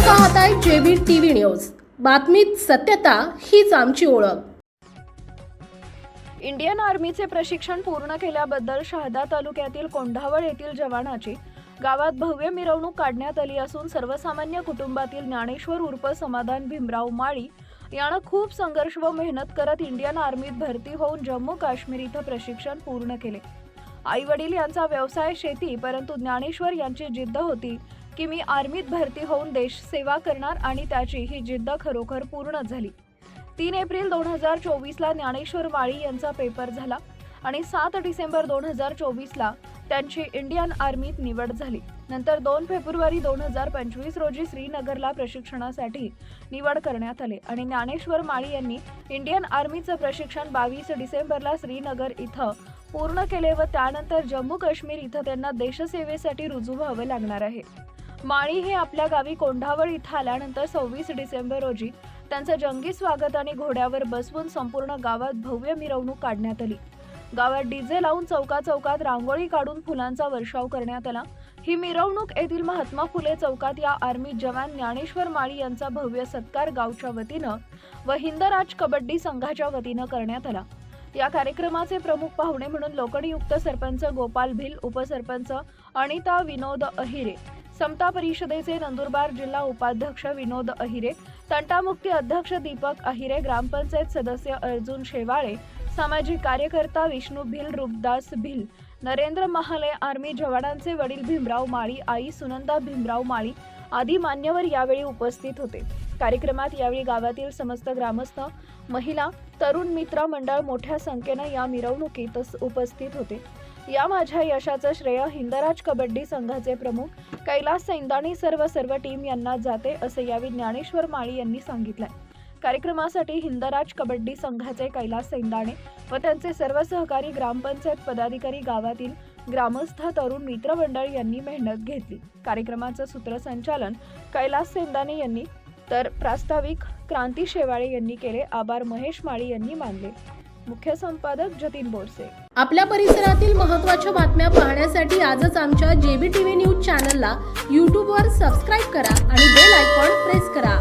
पाहताय JB TV news. बातमीत सत्यता हीच आमची ओळख। इंडियन आर्मीचे प्रशिक्षण पूर्ण केल्याबद्दल शहादा तालुक्यातील कोंढावळ येथील जवानाची गावात भव्य मिरवणूक काढण्यात आली असून सर्वसामान्य कुटुंबातील ज्ञानेश्वर उर्फ समाधान भीमराव माळी यानं खूप संघर्ष व मेहनत करत इंडियन आर्मीत भरती होऊन जम्मू काश्मीर इथं प्रशिक्षण पूर्ण केले। आई वडील यांचा व्यवसाय शेती, परंतु ज्ञानेश्वर यांची जिद्द होती की मी आर्मीत भरती होऊन देश सेवा करणार आणि त्याची ही जिद्द खरोखर पूर्ण झाली। 3 एप्रिल 2024 ला ज्ञानेश्वर माळी यांचा पेपर झाला आणि 7 डिसेंबर 2024 ला त्यांची इंडियन आर्मीत निवड झाली। नंतर 2 फेब्रुवारी 2025 रोजी श्रीनगरला प्रशिक्षणासाठी निवड करण्यात आले आणि ज्ञानेश्वर माळी यांनी इंडियन आर्मीचं प्रशिक्षण 22 डिसेंबरला श्रीनगर इथं पूर्ण केले व त्यानंतर जम्मू काश्मीर इथं त्यांना देशसेवेसाठी रुजू व्हावं लागणार आहे। माळी हे आपल्या गावी कोंढावळ इथं आल्यानंतर 26 डिसेंबर रोजी त्यांचं जंगी स्वागत आणि घोड्यावर बसवून संपूर्ण गावात भव्य मिरवणूक काढण्यात आली। गावात डीजे लावून चौकात रांगोळी काढून फुलांचा वर्षाव करण्यात आला। ही मिरवणूक येथील महात्मा फुले चौकात या आर्मी जवान ज्ञानेश्वर माळी यांचा भव्य सत्कार गावच्या वतीनं व हिंदराज कबड्डी संघाच्या वतीनं करण्यात आला। या कार्यक्रमाचे प्रमुख पाहुणे म्हणून लोकनियुक्त सरपंच गोपाल भिल, उपसरपंच अनिता विनोद अहिरे, समता परिषदेचे नंदुरबार जिल्हा उपाध्यक्ष विनोद अहिरे, तंटामुक्ती अध्यक्ष दीपक अहिरे, ग्रामपंचायत सदस्य अर्जुन शेवाळे, सामाजिक कार्यकर्ता विष्णू भिल, रूपदास भिल, नरेंद्र महाले, आर्मी जवानांचे वडील भीमराव माळी, आई सुनंदा भीमराव माळी आदी मान्यवर यावेळी उपस्थित होते। कार्यक्रमात यावेळी गावातील समस्त ग्रामस्थ, महिला, तरुण मित्र मंडळ मोठ्या संख्येने या मिरवणुकीत उपस्थित होते। या माझ्या यशाचं श्रेय हिंदराज कबड्डी संघाचे प्रमुख कैलास सैंदाणे सर्व टीम यांना जाते, असे यावेळी ज्ञानेश्वर माळी यांनी सांगितलंय। कार्यक्रमासाठी हिंदराज कबड्डी संघाचे कैलास सैंदाणे व त्यांचे सर्व सहकारी, ग्रामपंचायत पदाधिकारी, गावातील ग्रामस्थ, तरुण मित्रमंडळ यांनी मेहनत घेतली। कार्यक्रमाचं सूत्रसंचालन कैलास सैंदाणे यांनी तर प्रास्ताविक क्रांती शेवाळे यांनी केले। आभार महेश माळी यांनी मानले। मुख्य संपादक जतीन बोरसे। आपल्या परिसरातील महत्त्वाच्या बातम्या पाहण्यासाठी आजच आमच्या जेबी टीव्ही न्यूज चॅनलला YouTube वर सबस्क्राइब करा आणि बेल आयकॉन प्रेस करा।